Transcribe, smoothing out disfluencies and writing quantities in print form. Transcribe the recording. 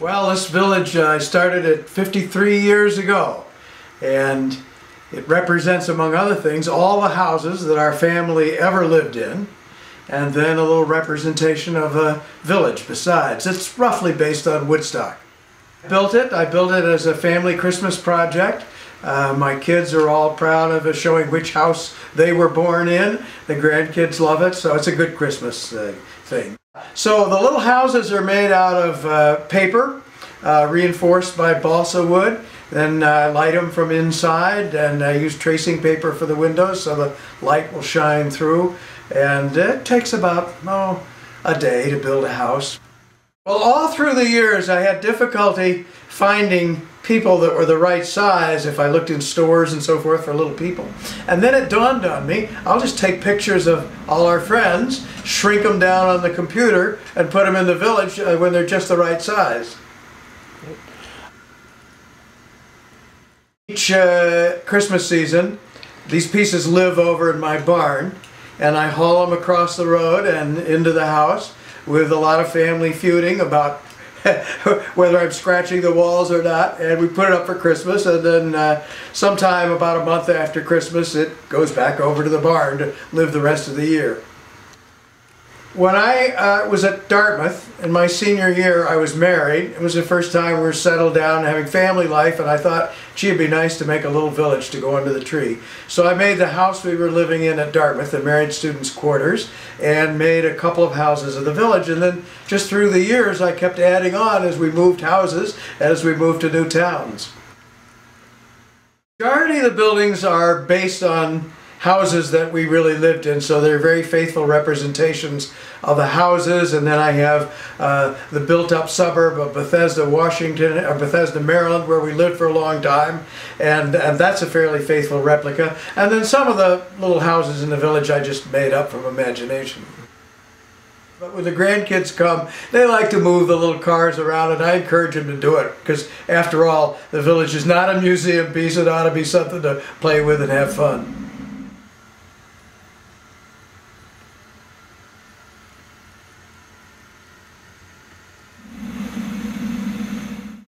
Well, this village, I started it 53 years ago, and it represents, among other things, all the houses that our family ever lived in, and then a little representation of a village besides. It's roughly based on Woodstock. I built it as a family Christmas project. My kids are all proud of showing which house they were born in. The grandkids love it, so it's a good Christmas thing. So the little houses are made out of paper, reinforced by balsa wood. Then light them from inside, and I use tracing paper for the windows so the light will shine through. And it takes about a day to build a house. Well, all through the years I had difficulty finding people that were the right size if I looked in stores and so forth for little people. And then it dawned on me, I'll just take pictures of all our friends, shrink them down on the computer, and put them in the village when they're just the right size. Each Christmas season, these pieces live over in my barn, and I haul them across the road and into the house with a lot of family feuding about whether I'm scratching the walls or not, and we put it up for Christmas, and then sometime about a month after Christmas it goes back over to the barn to live the rest of the year. When I was at Dartmouth in my senior year, I was married. It was the first time we were settled down and having family life, and I thought, gee, it'd be nice to make a little village to go under the tree. So I made the house we were living in at Dartmouth, the married students' quarters, and made a couple of houses of the village. And then just through the years, I kept adding on as we moved houses, as we moved to new towns. The majority of the buildings are based on houses that we really lived in, so they're very faithful representations of the houses. And then I have the built-up suburb of Bethesda, Washington, or Bethesda, Maryland, where we lived for a long time, and that's a fairly faithful replica. And then some of the little houses in the village I just made up from imagination. But when the grandkids come, they like to move the little cars around, and I encourage them to do it, because after all, the village is not a museum piece. It ought to be something to play with and have fun.